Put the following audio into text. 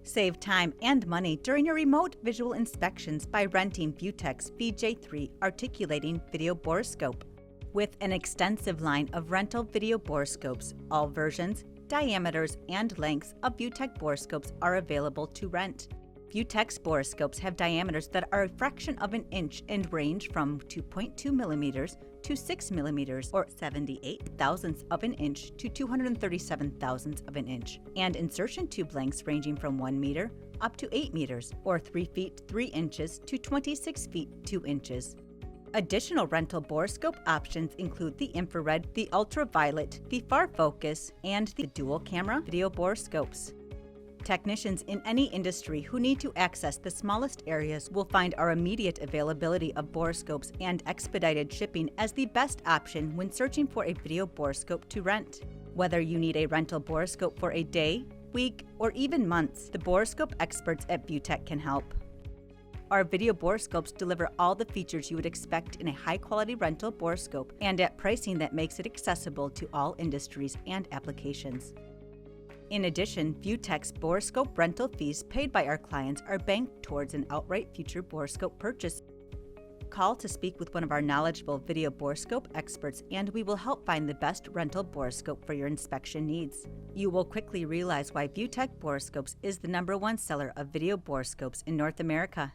Save time and money during your remote visual inspections by renting ViewTech's VJ3 articulating video borescope. With an extensive line of rental video borescopes, all versions, diameters, and lengths of ViewTech borescopes are available to rent. ViewTech's borescopes have diameters that are a fraction of an inch and range from 2.2 millimeters to 6 millimeters, or 78 thousandths of an inch to 237 thousandths of an inch, and insertion tube lengths ranging from 1 meter up to 8 meters, or 3 feet 3 inches to 26 feet 2 inches. Additional rental borescope options include the infrared, the ultraviolet, the far focus, and the dual camera video borescopes. Technicians in any industry who need to access the smallest areas will find our immediate availability of borescopes and expedited shipping as the best option when searching for a video borescope to rent. Whether you need a rental borescope for a day, week, or even months, the borescope experts at ViewTech can help. Our video borescopes deliver all the features you would expect in a high-quality rental borescope and at pricing that makes it accessible to all industries and applications. In addition, ViewTech's borescope rental fees paid by our clients are banked towards an outright future borescope purchase. Call to speak with one of our knowledgeable video borescope experts and we will help find the best rental borescope for your inspection needs. You will quickly realize why ViewTech Borescopes is the #1 seller of video borescopes in North America.